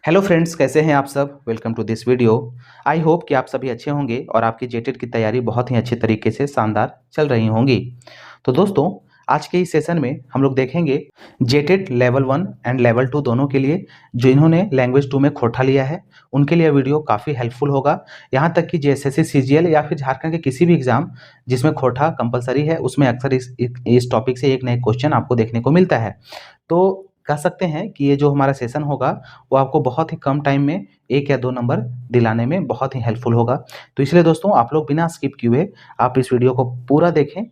Hello friends, कैसे हैं आप सब। Welcome to this video. I hope कि आप सभी अच्छे होंगे और आपकी जेटेट की तैयारी बहुत ही अच्छे तरीके से शानदार चल रही होंगी। तो दोस्तों, आज के इस सेशन में हम लोग देखेंगे जेटेट लेवल 1 एंड लेवल 2 दोनों के लिए जो इन्होंने लैंग्वेज 2 में खोटा लिया है उनके लिए वीडियो काफ़ी हेल्पफुल होगा। यहाँ तक कि जेएसएससी सीजीएल या फिर झारखंड के किसी भी एग्जाम जिसमें खोटा कंपलसरी है उसमें अक्सर इस टॉपिक से एक नए क्वेश्चन आपको देखने को मिलता है। तो कह सकते हैं कि ये जो हमारा सेशन होगा वो आपको बहुत ही कम टाइम में 1 या 2 नंबर दिलाने में बहुत ही हेल्पफुल होगा। तो इसलिए दोस्तों, आप लोग बिना स्किप किए हुए आप इस वीडियो को पूरा देखें।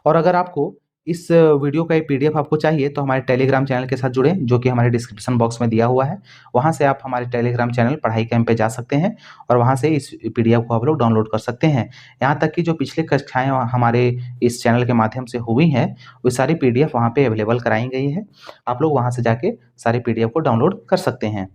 और अगर आपको इस वीडियो का एक पीडीएफ आपको चाहिए तो हमारे टेलीग्राम चैनल के साथ जुड़ें, जो कि हमारे डिस्क्रिप्शन बॉक्स में दिया हुआ है। वहाँ से आप हमारे टेलीग्राम चैनल पढ़ाई कैंप पे जा सकते हैं और वहाँ से इस पीडीएफ को आप लोग डाउनलोड कर सकते हैं। यहाँ तक कि जो पिछले कक्षाएं हमारे इस चैनल के माध्यम से हुई हैं वो सारी पीडीएफ वहाँ पे अवेलेबल कराई गई है। आप लोग वहाँ से जाके सारी पीडीएफ को डाउनलोड कर सकते हैं।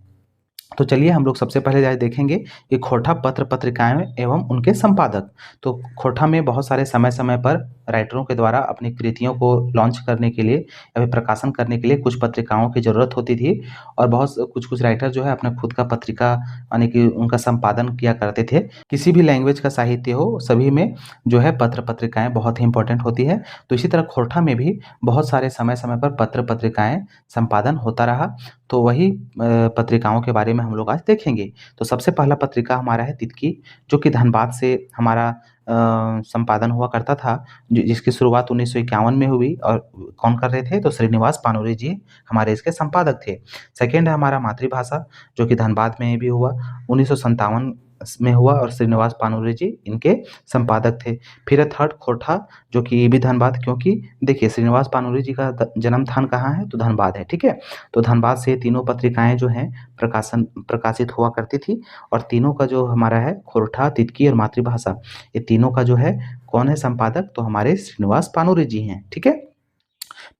तो चलिए हम लोग सबसे पहले जाए देखेंगे कि खोटा पत्र पत्रिकाएं एवं उनके संपादक। तो खोटा में बहुत सारे समय समय पर राइटरों के द्वारा अपनी कृतियों को लॉन्च करने के लिए या फिर प्रकाशन करने के लिए कुछ पत्रिकाओं की ज़रूरत होती थी। और बहुत कुछ राइटर जो है अपने खुद का पत्रिका यानी कि उनका संपादन किया करते थे। किसी भी लैंग्वेज का साहित्य हो सभी में जो है पत्र पत्रिकाएं बहुत ही इंपॉर्टेंट होती है। तो इसी तरह खोटा में भी बहुत सारे समय समय पर पत्र पत्रिकाएं संपादन होता रहा। तो वही पत्रिकाओं के बारे में हम लोग आज देखेंगे। तो सबसे पहला पत्रिका हमारा है तितकी, जो कि धनबाद से हमारा संपादन हुआ करता था, जिसकी शुरुआत 1951 में हुई। और कौन कर रहे थे तो श्रीनिवास पानोरे जी हमारे इसके संपादक थे। सेकेंड है हमारा मातृभाषा, जो कि धनबाद में भी हुआ 1957 में हुआ और श्रीनिवास पानोरे जी इनके संपादक थे। फिर है थर्ड खोटा, जो कि ये भी धनबाद, क्योंकि देखिए श्रीनिवास पानोरे जी का जन्म स्थान कहाँ है तो धनबाद है, ठीक है। तो धनबाद से तीनों पत्रिकाएं जो हैं प्रकाशित हुआ करती थी। और तीनों का जो हमारा है खोरठा, तितकी और मातृभाषा, ये तीनों का जो है कौन है संपादक तो हमारे श्रीनिवास पानोरे जी हैं, ठीक है।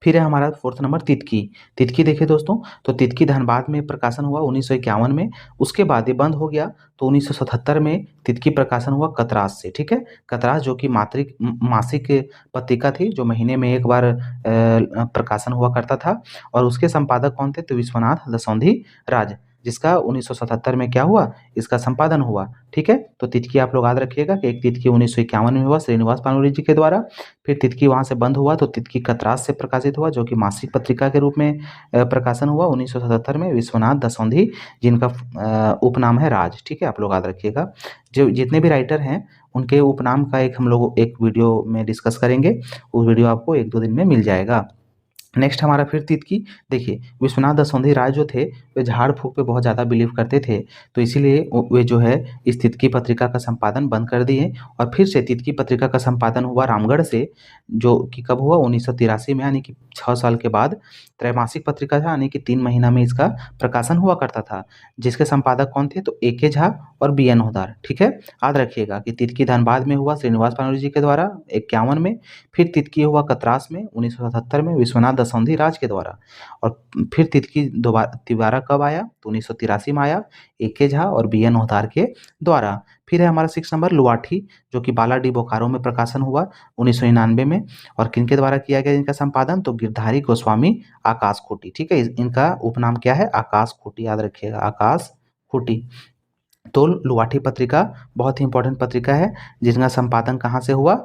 फिर है हमारा फोर्थ नंबर तितकी। तितकी देखिए दोस्तों, तो तितकी धनबाद में प्रकाशन हुआ 1951 में। उसके बाद ये बंद हो गया तो 1977 में तितकी प्रकाशन हुआ कतरास से, ठीक है। कतरास जो कि मासिक पत्रिका थी, जो महीने में एक बार प्रकाशन हुआ करता था। और उसके संपादक कौन थे तो विश्वनाथ दसौंधी राज, जिसका 1977 में क्या हुआ इसका संपादन हुआ, ठीक है। तो तितकी आप लोग याद रखिएगा कि एक तितकी 1951 में हुआ श्रीनिवास पानोरे जी के द्वारा। फिर तितकी वहाँ से बंद हुआ तो तितकी कतरास से प्रकाशित हुआ, जो कि मासिक पत्रिका के रूप में प्रकाशन हुआ 1977 में विश्वनाथ दसौंधी, जिनका उपनाम है राज, ठीक है। आप लोग याद रखिएगा। जो जितने भी राइटर हैं उनके उपनाम का हम लोग एक वीडियो में डिस्कस करेंगे। वो वीडियो आपको 1-2 दिन में मिल जाएगा। नेक्स्ट हमारा फिर तितकी। देखिए विश्वनाथ दसौंधी राय जो थे वे झाड़ फूँक पे बहुत ज़्यादा बिलीव करते थे, तो इसीलिए वे जो है इस तितकी पत्रिका का संपादन बंद कर दिए। और फिर से तितकी पत्रिका का संपादन हुआ रामगढ़ से, जो कि कब हुआ 1983 में, यानी कि 6 साल के बाद। त्रैमासिक पत्रिका था, यानी कि 3 महीना में इसका प्रकाशन हुआ करता था। जिसके संपादक कौन थे तो ए.के. झा और बी.एन. होदार, ठीक है। याद रखिएगा कि तितकी धनबाद में हुआ श्रीनिवास पानोरे जी के द्वारा 51 में। फिर तितकी हुआ कतरास में 1977 में विश्वनाथ दसौंधी राज के द्वारा। और फिर तितकी तिवारा कब आया तो 1983 में आया, ए.के. झा और बी.एन. होदार के द्वारा। फिर है हमारा 6 नंबर लुआठी, जो कि बालाडी बोकारो में प्रकाशन हुआ 1999 में। और किनके द्वारा किया गया इनका संपादन तो गिरधारी गोस्वामी आकाश खूंटी, ठीक है। इनका उपनाम क्या है आकाश खूंटी, याद रखिएगा आकाश खूंटी। तो लुआठी पत्रिका बहुत ही इंपॉर्टेंट पत्रिका है, जिसका संपादन कहाँ से हुआ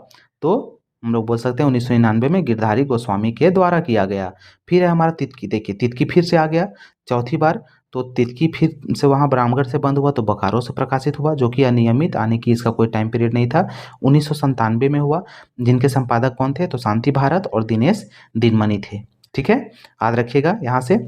तो हम लोग बोल सकते हैं 1999 में गिरधारी गोस्वामी के द्वारा किया गया। फिर है हमारा तितकी। देखिए तितकी फिर से आ गया चौथी बार। तो तितकी फिर से वहाँ रामगढ़ से बंद हुआ तो बोकारो से प्रकाशित हुआ, जो कि अनियमित, आने की इसका कोई टाइम पीरियड नहीं था। 1997 में हुआ। जिनके संपादक कौन थे तो शांति भारत और दिनेश दिनमणि थे, ठीक है। याद रखिएगा यहाँ से।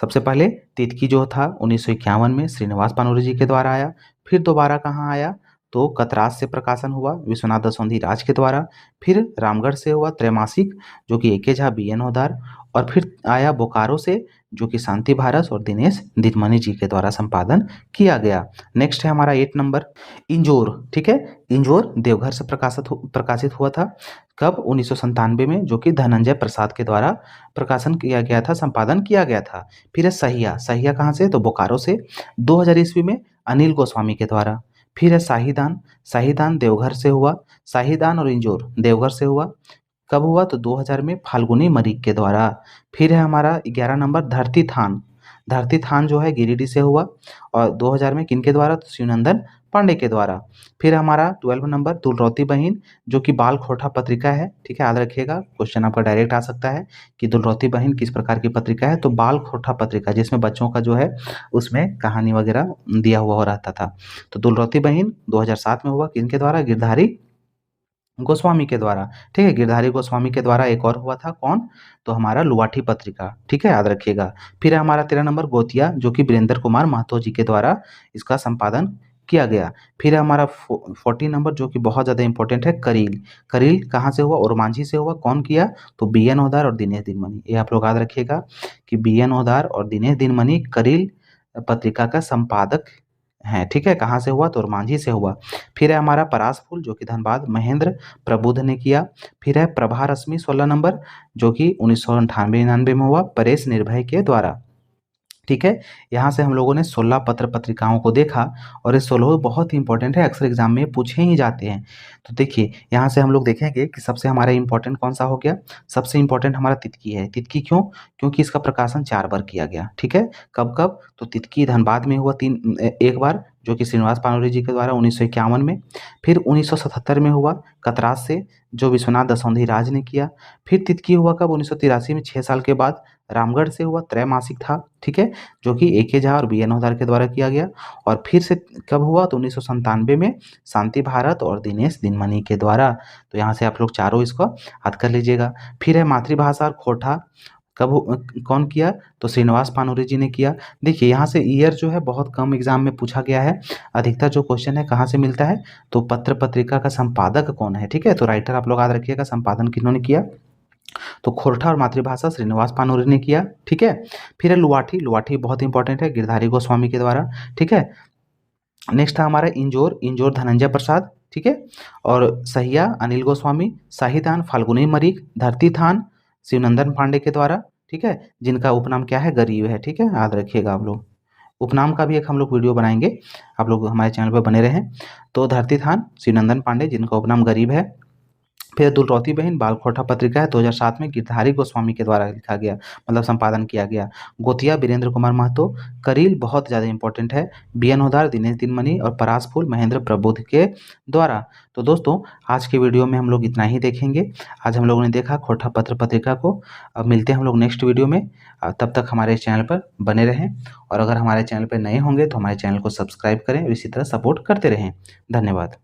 सबसे पहले तितकी जो था 1951 में श्रीनिवास पानोरे जी के द्वारा आया। फिर दोबारा कहाँ आया तो कतरास से प्रकाशन हुआ विश्वनाथ दसौंधी राज के द्वारा। फिर रामगढ़ से हुआ त्रैमासिक, जो कि ए.के. झा बी.एन. होदार। और फिर आया बोकारो से, जो कि शांति भारत और दिनेश दिनमणि जी के द्वारा संपादन किया गया। नेक्स्ट है हमारा 8 नंबर इंजोर, ठीक है। इंजोर देवघर से प्रकाशित हुआ था कब 1997 में, जो कि धनंजय प्रसाद के द्वारा प्रकाशन किया गया था, संपादन किया गया था। फिर है सहिया। सहिया कहाँ से तो बोकारो से 2000 ईस्वी में अनिल गोस्वामी के द्वारा। फिर है शाहीदान। शाहीदान देवघर से हुआ। शाहीदान और इंजोर देवघर से हुआ। कब हुआ तो 2000 में फाल्गुनी मरीक के द्वारा। फिर है हमारा 11 नंबर धरती थान। धरती थान जो है गिरिडीह से हुआ, और 2000 में किनके द्वारा? तो शिवनंदन पांडे के द्वारा। फिर हमारा 12 नंबर दुलरौती बहिन, जो कि बाल खोटा पत्रिका है, ठीक है, याद रखिएगा, क्वेश्चन आपका डायरेक्ट आ सकता है कि दुलरौती बहिन किस प्रकार की पत्रिका है? तो बाल खोटा पत्रिका, जिसमें बच्चों का जो है उसमें कहानी वगैरह दिया हुआ रहता था। तो दुलरौती बहिन 2007 में हुआ, किनके द्वारा? गिरधारी गोस्वामी के द्वारा, ठीक है, गिरधारी गोस्वामी के द्वारा। एक और हुआ था, कौन? तो हमारा लुवाठी पत्रिका, ठीक है, याद रखिएगा। फिर है हमारा 13 नंबर गोतिया, जो कि वीरेंद्र कुमार महतो जी के द्वारा इसका संपादन किया गया। फिर है हमारा 14 नंबर, जो कि बहुत ज़्यादा इंपॉर्टेंट है, करील। करील कहाँ से हुआ? ओरमांझी से हुआ। कौन किया? तो बी.एन. ओदार और दिनेश दिनमणि। ये आप लोग याद रखिएगा कि बी.एन. ओदार और दिनेश दिनमणि करील पत्रिका का संपादक हैं, ठीक है। कहाँ से हुआ? तो ओरमांझी से हुआ। फिर है हमारा परास फूल, जो कि धनबाद महेंद्र प्रबुद्ध ने किया। फिर है प्रभा रश्मि 16 नंबर, जो कि 1998-99 में हुआ, परेश निर्भय के द्वारा, ठीक है। यहाँ से हम लोगों ने 16 पत्र पत्रिकाओं को देखा, और ये 16 बहुत ही इंपॉर्टेंट है, अक्सर एग्जाम में पूछे ही जाते हैं। तो देखिए, यहाँ से हम लोग देखेंगे कि सबसे हमारा इंपॉर्टेंट कौन सा हो गया? सबसे इंपॉर्टेंट हमारा तितकी है। तितकी क्यों? क्योंकि इसका प्रकाशन 4 बार किया गया, ठीक है। कब कब? तो तितकी धनबाद में हुआ एक बार, जो कि श्रीनिवास पानोरी जी के द्वारा 1951 में। फिर 1977 में हुआ कतरास से, जो विश्वनाथ दसौंधी राज ने किया। फिर तितकी हुआ कब? 1983 में, 6 साल के बाद। रामगढ़ से हुआ, त्रैमासिक था, ठीक है, जो कि ए.के. झा और बी.एन. ओदार के द्वारा किया गया। और फिर से कब हुआ? तो 1997 में शांति भारत और दिनेश दिनमणि के द्वारा। तो यहाँ से आप लोग चारों इसको याद कर लीजिएगा। फिर है मातृभाषा और खोटा, कौन किया? तो श्रीनिवास पानोरी जी ने किया। देखिए, यहाँ से ईयर जो है बहुत कम एग्जाम में पूछा गया है। अधिकतर जो क्वेश्चन है कहाँ से मिलता है? तो पत्र पत्रिका का संपादक कौन है, ठीक है। तो राइटर आप लोग याद रखिएगा, संपादन किन्होंने किया? तो खोरठा और मातृभाषा श्रीनिवास पानोरी ने किया, ठीक है। फिर है लुवाठी। लुवाठी बहुत इंपॉर्टेंट है, गिरधारी गोस्वामी के द्वारा, ठीक है। नेक्स्ट है हमारा इंजोर। इंजोर धनंजय प्रसाद, ठीक है। और सहिया अनिल गोस्वामी। शाहीदान फाल्गुनी मरीक। धरती थान शिवनंदन पांडे के द्वारा, ठीक है, जिनका उपनाम क्या है? गरीब है, ठीक है, याद रखिएगा आप लोग। उपनाम का भी एक हम लोग वीडियो बनाएंगे, आप लोग हमारे चैनल पर बने रहें। तो धरती थान शिवनंदन पांडे, जिनका उपनाम गरीब है। फिर दुलरौती बहन बालखोटा पत्रिका है, 2007 में गिरधारी गोस्वामी के द्वारा लिखा गया, मतलब संपादन किया गया। गोतिया वीरेंद्र कुमार महतो। करील बहुत ज़्यादा इंपॉर्टेंट है, बी.एन. ओदार, दिनेश दिनमणि और परास फूल महेंद्र प्रबुद्ध के द्वारा। तो दोस्तों, आज के वीडियो में हम लोग इतना ही देखेंगे। आज हम लोगों ने देखा खोटा पत्र पत्रिका को। अब मिलते हैं हम लोग नेक्स्ट वीडियो में। तब तक हमारे चैनल पर बने रहें, और अगर हमारे चैनल पर नए होंगे तो हमारे चैनल को सब्सक्राइब करें और इसी तरह सपोर्ट करते रहें। धन्यवाद।